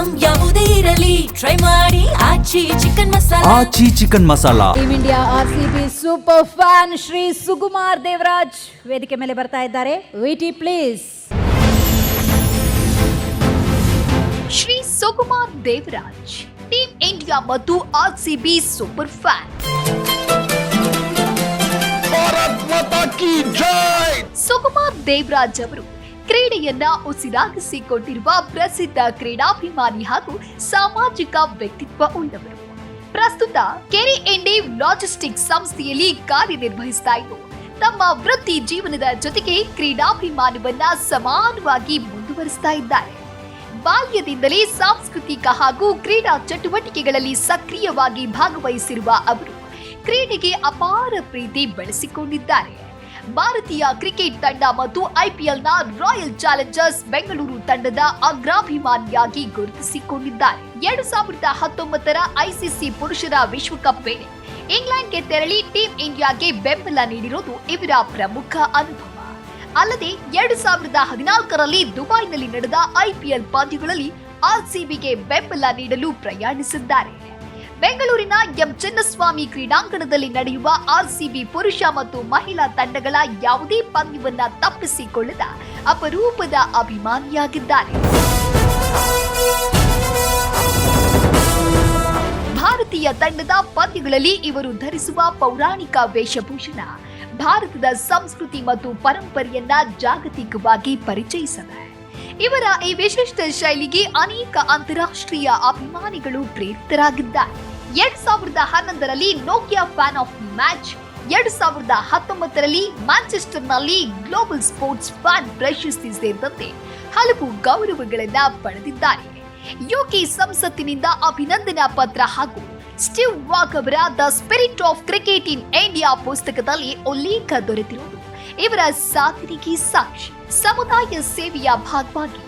Item ಯಾವುದೇ ಇರಲಿ try ಮಾಡಿ Aachi chicken masala. Aachi chicken masala. Team India RCB super fan Shri Sukumar Devaraj ವೇದಿಕೆ ಮೇಲೆ ಬರ್ತಾ ಇದ್ದಾರೆ. ವೇಟಿ please. Shri Sukumar Devaraj team India ಮತ್ತು RCB super fan. Sukumar Devaraj ಅವರು ಕ್ರೀಡೆಯನ್ನ ಉಸಿರಾಗಿಸಿಕೊಂಡಿರುವ ಪ್ರಸಿದ್ಧ ಕ್ರೀಡಾಭಿಮಾನಿ ಹಾಗೂ ಸಾಮಾಜಿಕ ವ್ಯಕ್ತಿತ್ವ ಉಳ್ಳವರು. ಪ್ರಸ್ತುತ ಕೆರಿ ಇಂಡಿ ಲಾಜಿಸ್ಟಿಕ್ಸ್ ಸಂಸ್ಥೆಯಲ್ಲಿ ಕಾರ್ಯನಿರ್ವಹಿಸ್ತಾ ಇದ್ದು ತಮ್ಮ ವೃತ್ತಿ ಜೀವನದ ಜೊತೆಗೆ ಕ್ರೀಡಾಭಿಮಾನವನ್ನ ಸಮಾನವಾಗಿ ಮುಂದುವರಿಸ್ತಾ ಇದ್ದಾರೆ. ಬಾಲ್ಯದಿಂದಲೇ ಸಾಂಸ್ಕೃತಿಕ ಹಾಗೂ ಕ್ರೀಡಾ ಚಟುವಟಿಕೆಗಳಲ್ಲಿ ಸಕ್ರಿಯವಾಗಿ ಭಾಗವಹಿಸಿರುವ ಅವರು ಕ್ರೀಡೆಗೆ ಅಪಾರ ಪ್ರೀತಿ ಬೆಳೆಸಿಕೊಂಡಿದ್ದಾರೆ. ಭಾರತೀಯ ಕ್ರಿಕೆಟ್ ತಂಡ ಮತ್ತು ಐಪಿಎಲ್ನ ರಾಯಲ್ ಚಾಲೆಂಜರ್ಸ್ ಬೆಂಗಳೂರು ತಂಡದ ಅಗ್ರಾಭಿಮಾನಿಯಾಗಿ ಗುರುತಿಸಿಕೊಂಡಿದ್ದಾರೆ. 2019ರ ಐಸಿಸಿ ಪುರುಷರ ವಿಶ್ವಕಪ್ ವೇಳೆ ಇಂಗ್ಲೆಂಡ್ಗೆ ತೆರಳಿ ಟೀಮ್ ಇಂಡಿಯಾಗೆ ಬೆಂಬಲ ನೀಡಿರುವುದು ಇವರ ಪ್ರಮುಖ ಅನುಭವ. ಅಲ್ಲದೆ 2014ರಲ್ಲಿ ದುಬೈನಲ್ಲಿ ನಡೆದ ಐಪಿಎಲ್ ಪಂದ್ಯಗಳಲ್ಲಿ ಆರ್ಸಿಬಿಗೆ ಬೆಂಬಲ ನೀಡಲು ಪ್ರಯಾಣಿಸಿದ್ದಾರೆ. ಬೆಂಗಳೂರಿನ ಎಂ ಚಿನ್ನಸ್ವಾಮಿ ಕ್ರೀಡಾಂಗಣದಲ್ಲಿ ನಡೆಯುವ ಆರ್ಸಿಬಿ ಪುರುಷ ಮತ್ತು ಮಹಿಳಾ ತಂಡಗಳ ಯಾವುದೇ ಪಂದ್ಯವನ್ನ ತಪ್ಪಿಸಿಕೊಳ್ಳದ ಅಪರೂಪದ ಅಭಿಮಾನಿಯಾಗಿದ್ದಾರೆ. ಭಾರತೀಯ ತಂಡದ ಪಂದ್ಯಗಳಲ್ಲಿ ಇವರು ಧರಿಸುವ ಪೌರಾಣಿಕ ವೇಷಭೂಷಣ ಭಾರತದ ಸಂಸ್ಕೃತಿ ಮತ್ತು ಪರಂಪರೆಯನ್ನ ಜಾಗತಿಕವಾಗಿ ಪರಿಚಯಿಸಿದೆ. ಇವರ ಈ ವಿಶಿಷ್ಟ ಶೈಲಿಗೆ ಅನೇಕ ಅಂತಾರಾಷ್ಟ್ರೀಯ ಅಭಿಮಾನಿಗಳು ಪ್ರೇರಿತರಾಗಿದ್ದಾರೆ. 2011ರಲ್ಲಿ Nokia fan of the match, 2019ರಲ್ಲಿ ಮ್ಯಾಂಚೆಸ್ಟರ್ನಲ್ಲಿ ಗ್ಲೋಬಲ್ ಸ್ಪೋರ್ಟ್ಸ್ ಫ್ಯಾನ್ ಪ್ರಶಸ್ತಿ ಸೇರಿದಂತೆ ಹಲವು ಗೌರವಗಳನ್ನ ಪಡೆದಿದ್ದಾರೆ. ಯುಕೆ ಸಂಸತ್ತಿನಿಂದ ಅಭಿನಂದನಾ ಪತ್ರ ಹಾಗೂ ಸ್ಟೀವ್ ವಾಕ್ ಅವರ the spirit of cricket in India ಪುಸ್ತಕದಲ್ಲಿ ಉಲ್ಲೇಖ ದೊರೆತಿರುವುದು ಇವರ ಸಾಧನೆಗೆ ಸಾಕ್ಷಿ. ಸಮುದಾಯ ಸೇವೆಯ ಭಾಗವಾಗಿ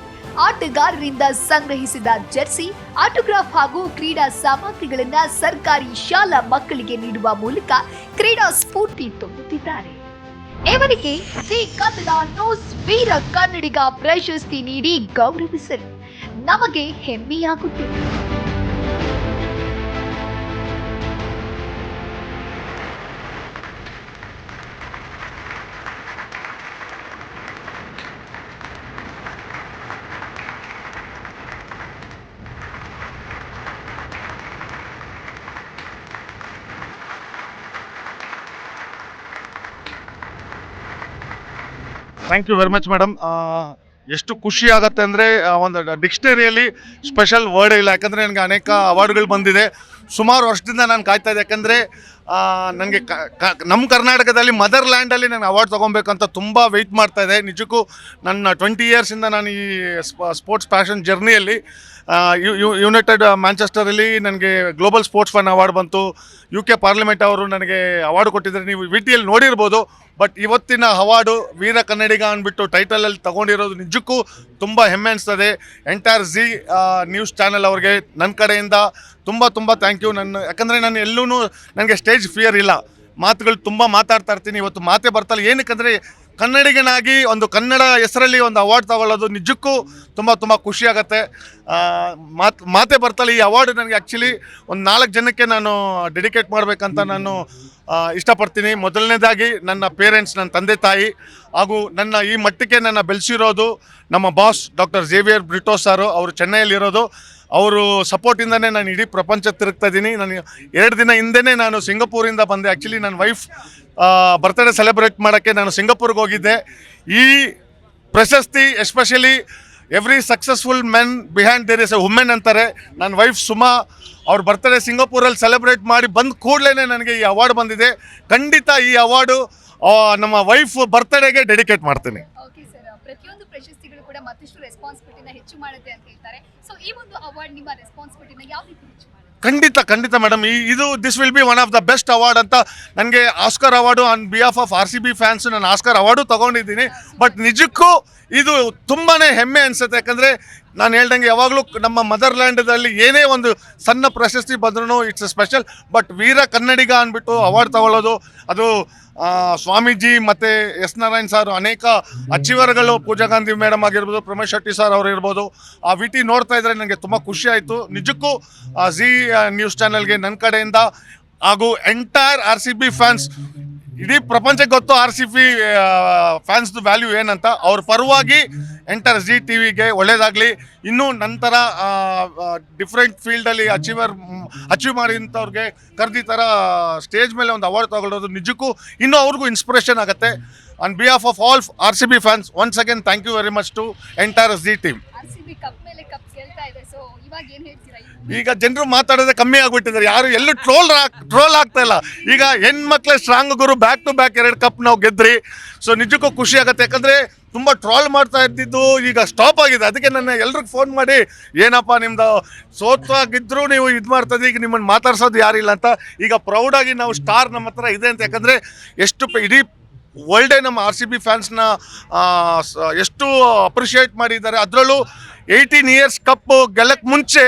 ಆಟಗಾರರಿಂದ ಸಂಗ್ರಹಿಸಿದ ಜೆರ್ಸಿ, ಆಟೋಗ್ರಾಫ್ ಹಾಗೂ ಕ್ರೀಡಾ ಸಾಮಗ್ರಿಗಳನ್ನ ಸರ್ಕಾರಿ ಶಾಲಾ ಮಕ್ಕಳಿಗೆ ನೀಡುವ ಮೂಲಕ ಕ್ರೀಡಾ ಸ್ಫೂರ್ತಿ ತುಂಬುತ್ತಿದ್ದಾರೆ. ಇವರಿಗೆ ದಿ ಕನ್ನಡ ನ್ಯೂಸ್ ವೀರ ಕನ್ನಡಿಗ ಪ್ರಶಸ್ತಿ ನೀಡಿ ಗೌರವಿಸಲು ನಮಗೆ ಹೆಮ್ಮೆಯಾಗುತ್ತಿದೆ. Thank you very much madam. ಎಷ್ಟು ಖುಷಿ ಆಗುತ್ತೆ ಅಂದರೆ ಒಂದು ಡಿಕ್ಷನರಿಯಲ್ಲಿ ಸ್ಪೆಷಲ್ ವರ್ಡ್ ಇಲ್ಲ, ಯಾಕಂದರೆ ನನಗೆ ಅನೇಕ ಅವಾರ್ಡ್ಗಳು ಬಂದಿದೆ. ಸುಮಾರು ವರ್ಷದಿಂದ ನಾನು ಕಾಯ್ತಾ ಇದ್ದೆ, ಯಾಕಂದರೆ ನನಗೆ ನಮ್ಮ ಕರ್ನಾಟಕದಲ್ಲಿ ಮದರ್ ಲ್ಯಾಂಡಲ್ಲಿ ನಾನು ಅವಾರ್ಡ್ ತೊಗೊಬೇಕಂತ ತುಂಬ ವೆಯ್ಟ್ ಮಾಡ್ತಾಯಿದ್ದೆ. ನಿಜಕ್ಕೂ ನನ್ನ 20 ಇಯರ್ಸಿಂದ ನಾನು ಈ ಸ್ಪೋರ್ಟ್ಸ್ ಪ್ಯಾಷನ್ ಜರ್ನಿಯಲ್ಲಿ ಯುನೈಟೆಡ್ ಮ್ಯಾಂಚೆಸ್ಟರಲ್ಲಿ ನನಗೆ ಗ್ಲೋಬಲ್ ಸ್ಪೋರ್ಟ್ಸ್ ಫನ್ ಅವಾರ್ಡ್ ಬಂತು. UK ಪಾರ್ಲಿಮೆಂಟ್ ಅವರು ನನಗೆ ಅವಾರ್ಡ್ ಕೊಟ್ಟಿದ್ದಾರೆ, ನೀವು ವಿಟಿಯಲ್ಲಿ ನೋಡಿರ್ಬೋದು. ಬಟ್ ಇವತ್ತಿನ ಅವಾರ್ಡು ವೀರ ಕನ್ನಡಿಗ ಅಂದ್ಬಿಟ್ಟು ಟೈಟಲಲ್ಲಿ ತೊಗೊಂಡಿರೋದು ನಿಜಕ್ಕೂ ತುಂಬ ಹೆಮ್ಮೆ ಅನಿಸ್ತದೆ. ಎಂಟೈರ್ ಝೀ ನ್ಯೂಸ್ ಚಾನೆಲ್ ಅವ್ರಿಗೆ ನನ್ನ ಕಡೆಯಿಂದ ತುಂಬ ಥ್ಯಾಂಕ್ ಯು. ಯಾಕಂದರೆ ನಾನು ಎಲ್ಲೂ ನನಗೆ ಸ್ಟೇಜ್ ಫಿಯರ್ ಇಲ್ಲ, ಮಾತುಗಳು ತುಂಬ ಮಾತಾಡ್ತಾ ಇರ್ತೀನಿ. ಇವತ್ತು ಮಾತೇ ಬರ್ತಲ್ಲ, ಏನಕ್ಕಂದರೆ ಕನ್ನಡಿಗನಾಗಿ ಒಂದು ಕನ್ನಡ ಹೆಸರಲ್ಲಿ ಒಂದು ಅವಾರ್ಡ್ ತಗೊಳ್ಳೋದು ನಿಜಕ್ಕೂ ತುಂಬ ಖುಷಿಯಾಗತ್ತೆ. ಮಾತೇ ಬರ್ತಲ್ಲ. ಈ ಅವಾರ್ಡ್ ನನಗೆ ಆ್ಯಕ್ಚುಲಿ ಒಂದು 4 ಜನಕ್ಕೆ ನಾನು ಡೆಡಿಕೇಟ್ ಮಾಡಬೇಕಂತ ನಾನು ಇಷ್ಟಪಡ್ತೀನಿ. ಮೊದಲನೇದಾಗಿ ನನ್ನ ಪೇರೆಂಟ್ಸ್, ನನ್ನ ತಂದೆ ತಾಯಿ, ಹಾಗೂ ನನ್ನ ಈ ಮಟ್ಟಕ್ಕೆ ನನ್ನ ಬೆಳೆಸಿರೋದು ನಮ್ಮ ಬಾಸ್ ಡಾಕ್ಟರ್ ಝೇವಿಯರ್ ಬ್ರಿಟೋ ಸಾರು. ಅವರು ಚೆನ್ನೈಯಲ್ಲಿರೋದು. ಅವರು ಸಪೋರ್ಟಿಂದನೇ ನಾನು ಇಡೀ ಪ್ರಪಂಚ ತಿರುಗ್ತಾ ಇದ್ದೀನಿ. ನಾನು 2 ದಿನ ಹಿಂದೆನೇ ನಾನು ಸಿಂಗಪೂರಿಂದ ಬಂದೆ. ಆ್ಯಕ್ಚುಲಿ ನನ್ನ ವೈಫ್ ಬರ್ತ್ಡೇ ಸೆಲೆಬ್ರೇಟ್ ಮಾಡೋಕ್ಕೆ ನಾನು ಸಿಂಗಪೂರ್ಗೆ ಹೋಗಿದ್ದೆ. ಈ ಪ್ರಶಸ್ತಿ especially every successful men behind there is a women ಅಂತಾರೆ. ನನ್ನ ವೈಫ್ ಸುಮಾ ಅವ್ರ ಬರ್ತ್ಡೇ ಸಿಂಗಪೂರಲ್ಲಿ ಸೆಲೆಬ್ರೇಟ್ ಮಾಡಿ ಬಂದ ಕೂಡಲೇ ನನಗೆ ಈ ಅವಾರ್ಡ್ ಬಂದಿದೆ. ಖಂಡಿತ ಈ ಅವಾರ್ಡು ನಮ್ಮ ವೈಫ್ ಬರ್ತ್ಡೇಗೆ ಡೆಡಿಕೇಟ್ ಮಾಡ್ತೀನಿ. ಪ್ರತಿಯೊಂದು ಪ್ರಶಸ್ತಿಗಳು ಕೂಡ ಮತ್ತಷ್ಟು ರೆಸ್ಪಾನ್ಸಿಬಿಲಿಟಿನ ಹೆಚ್ಚು ಮಾಡುತ್ತೆ ಅಂತ ಹೇಳ್ತಾರೆ. ಸೊ ಈ ಒಂದು ಅವಾರ್ಡ್ ನಿಮ್ಮ ರೆಸ್ಪಾನ್ಸಿಬಿಲಿಟಿನ ಯಾವ ರೀತಿ ಹೆಚ್ಚು ಮಾಡುತ್ತೆ? ಖಂಡಿತ ಮೇಡಮ್, ಇದು this will be one of the best award ಅಂತ. ನನಗೆ Oscar award on behalf of RCB fans ನಾನು ಆಸ್ಕರ್ ಅವಾರ್ಡು ತೊಗೊಂಡಿದ್ದೀನಿ. ಬಟ್ ನಿಜಕ್ಕೂ ಇದು ತುಂಬಾ ಹೆಮ್ಮೆ ಅನಿಸುತ್ತೆ. ಯಾಕಂದರೆ ನಾನು ಹೇಳ್ದಂಗೆ ಯಾವಾಗಲೂ ನಮ್ಮ ಮದರ್ಲ್ಯಾಂಡಲ್ಲಿ ಏನೇ ಒಂದು ಸಣ್ಣ ಪ್ರಶಸ್ತಿ ಬಂದ್ರೂ ಇಟ್ಸ್ ಸ್ಪೆಷಲ್. ಬಟ್ ವೀರ ಕನ್ನಡಿಗ ಅಂದ್ಬಿಟ್ಟು ಅವಾರ್ಡ್ ತಗೊಳ್ಳೋದು, ಅದು ಸ್ವಾಮೀಜಿ ಮತ್ತು ಎಸ್ ನಾರಾಯಣ್ ಸರ್, ಅನೇಕ ಅಚೀವರ್ಗಳು, ಪೂಜಾ ಗಾಂಧಿ ಮೇಡಮ್ ಆಗಿರ್ಬೋದು, ಪ್ರಮೇಶ್ ಶೆಟ್ಟಿ ಸರ್ ಅವರು ಇರ್ಬೋದು, ಆ ವಿಟಿ ನೋಡ್ತಾ ಇದ್ರೆ ನನಗೆ ತುಂಬ ಖುಷಿ ಆಯಿತು. ನಿಜಕ್ಕೂ ಜಿ ನ್ಯೂಸ್ ಚಾನೆಲ್ಗೆ ನನ್ನ ಕಡೆಯಿಂದ ಹಾಗೂ ಎಂಟೈರ್ RCB ಫ್ಯಾನ್ಸ್, ಇಡೀ ಪ್ರಪಂಚಕ್ಕೆ ಗೊತ್ತು RCB ಫ್ಯಾನ್ಸ್ದು ವ್ಯಾಲ್ಯೂ ಏನಂತ. ಅವ್ರ ಪರವಾಗಿ ಎಂಟೈರ್ ಜಿ ಟಿವಿಗೆ ಒಳ್ಳೇದಾಗಲಿ. ಇನ್ನೂ ನಂತರ ಡಿಫ್ರೆಂಟ್ ಫೀಲ್ಡಲ್ಲಿ ಅಚೀವ್ ಮಾಡಿದಂಥವ್ರಿಗೆ ಕರೆದು ಈ ಥರ ಸ್ಟೇಜ್ ಮೇಲೆ ಒಂದು ಅವಾರ್ಡ್ ತಗೊಳ್ಳೋದು ನಿಜಕ್ಕೂ ಇನ್ನೂ ಅವ್ರಿಗೂ ಇನ್ಸ್ಪಿರೇಷನ್ ಆಗುತ್ತೆ. On behalf of all RCB fans, once again thank you very much to entire Zee team. RCB cup ಮೇಲೆ ಕಪ್ ಗೆಲ್ತಾ ಇದೆ. ಸೊ ಇವಾಗ ಏನು ಹೇಳ್ತೀರಾ? ಈಗ ಜನರು ಮಾತಾಡೋದೇ ಕಮ್ಮಿ ಆಗ್ಬಿಟ್ಟಿದ್ದಾರೆ, ಯಾರು ಎಲ್ಲೂ ಟ್ರೋಲ್ ಆಗ್ತಾ ಇಲ್ಲ. ಈಗ ಹೆಣ್ಮಕ್ಳೇ ಸ್ಟ್ರಾಂಗ್ ಗುರು, ಬ್ಯಾಕ್ ಟು ಬ್ಯಾಕ್ 2 ಕಪ್ ನಾವು ಗೆದ್ರಿ. ಸೊ ನಿಜಕ್ಕೂ ಖುಷಿ ಆಗುತ್ತೆ. ಯಾಕಂದರೆ ತುಂಬ ಟ್ರೋಲ್ ಮಾಡ್ತಾ ಇದ್ದಿದ್ದು ಈಗ ಸ್ಟಾಪ್ ಆಗಿದೆ. ಅದಕ್ಕೆ ನನ್ನ ಎಲ್ರಿಗೂ ಫೋನ್ ಮಾಡಿ, ಏನಪ್ಪ ನಿಮ್ದು ಸೋತಾಗಿದ್ದರೂ ನೀವು ಇದು ಮಾಡ್ತದೆ, ಈಗ ನಿಮ್ಮನ್ನು ಮಾತಾಡ್ಸೋದು ಯಾರಿಲ್ಲ ಅಂತ. ಈಗ ಪ್ರೌಡಾಗಿ ನಾವು ಸ್ಟಾರ್ ನಮ್ಮ ಹತ್ರ ಇದೆ ಅಂತ. ಯಾಕಂದರೆ ಎಷ್ಟು ಇಡೀ ವರ್ಲ್ಡೇ ನಮ್ಮ RCB ಫ್ಯಾನ್ಸ್ನ ಎಷ್ಟು ಅಪ್ರಿಷಿಯೇಟ್ ಮಾಡಿದ್ದಾರೆ. ಅದರಲ್ಲೂ 18 ಇಯರ್ಸ್ ಕಪ್ ಗೆಲ್ಲಕ್ಕೆ ಮುಂಚೆ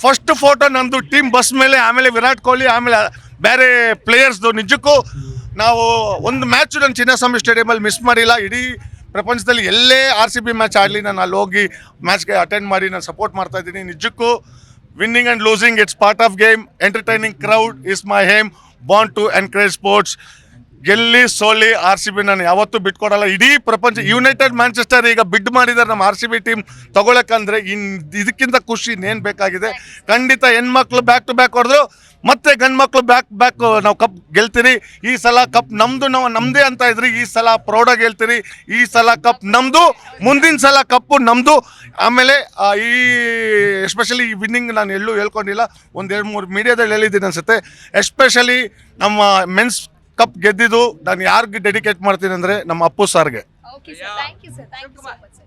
ಫಸ್ಟ್ ಫೋಟೋ ನಂದು ಟೀಮ್ ಬಸ್ ಮೇಲೆ, ಆಮೇಲೆ ವಿರಾಟ್ ಕೊಹ್ಲಿ, ಆಮೇಲೆ ಬೇರೆ ಪ್ಲೇಯರ್ಸ್ದು. ನಿಜಕ್ಕೂ ನಾವು ಒಂದು ಮ್ಯಾಚು ನಾನು ಚಿನ್ನಸ್ವಾಮಿ ಸ್ಟೇಡಿಯಮಲ್ಲಿ ಮಿಸ್ ಮಾಡಿಲ್ಲ. ಇಡೀ ಪ್ರಪಂಚದಲ್ಲಿ ಎಲ್ಲೇ RCB ಮ್ಯಾಚ್ ಆಡಲಿ ನಾನು ಅಲ್ಲಿ ಹೋಗಿ ಮ್ಯಾಚ್ಗೆ ಅಟೆಂಡ್ ಮಾಡಿ ನಾನು ಸಪೋರ್ಟ್ ಮಾಡ್ತಾ ಇದ್ದೀನಿ. ನಿಜಕ್ಕೂ winning and losing it's part of game. Entertaining crowd is my aim, born to encourage sports. ಗೆಲ್ಲಿ ಸೋಲಿ RCB ನಾನು ಯಾವತ್ತೂ ಬಿಟ್ಕೊಡಲ್ಲ. ಇಡೀ ಪ್ರಪಂಚ, ಯುನೈಟೆಡ್ ಮ್ಯಾಂಚೆಸ್ಟರ್ ಈಗ ಬಿಡ್ ಮಾಡಿದ್ದಾರೆ ನಮ್ಮ RCB ಟೀಮ್ ತಗೊಳಕ್ಕಂದ್ರೆ ಇದಕ್ಕಿಂತ ಖುಷಿ ಇನ್ನೇನು ಬೇಕಾಗಿದೆ. ಖಂಡಿತ ಹೆಣ್ಮಕ್ಳು ಬ್ಯಾಕ್ ಟು ಬ್ಯಾಕ್ ಹೊಡೆದ್ರು, ಮತ್ತೆ ಗಂಡ್ಮಕ್ಳು ಬ್ಯಾಕ್ ನಾವು ಕಪ್ ಗೆಲ್ತೀರಿ. ಈ ಸಲ ಕಪ್ ನಮ್ಮದು, ನಾವು ನಮ್ಮದೇ ಅಂತ ಇದ್ರಿ. ಈ ಸಲ ಪ್ರೌಡಾಗಿ ಹೇಳ್ತೀರಿ, ಈ ಸಲ ಕಪ್ ನಮ್ಮದು, ಮುಂದಿನ ಸಲ ಕಪ್ಪು ನಮ್ಮದು. ಆಮೇಲೆ ಈ ಎಸ್ಪೆಷಲಿ ಈ ವಿನ್ನಿಂಗ್ ನಾನು ಎಲ್ಲೂ ಹೇಳ್ಕೊಂಡಿಲ್ಲ, ಒಂದು 2-3 ಮೀಡಿಯಾದಲ್ಲಿ ಹೇಳಿದ್ದೀನಿ ಅನಿಸುತ್ತೆ. ಎಸ್ಪೆಷಲಿ ನಮ್ಮ ಮೆನ್ಸ್ ಕಪ್ ಗೆದ್ದಿದ್ದು ನಾನು ಯಾರಿಗೆ ಡೆಡಿಕೇಟ್ ಮಾಡ್ತೀನಿ ಅಂದರೆ ನಮ್ಮ ಅಪ್ಪು ಸರ್ಗೆ. Okay sir, thank you sir, thank you so much sir.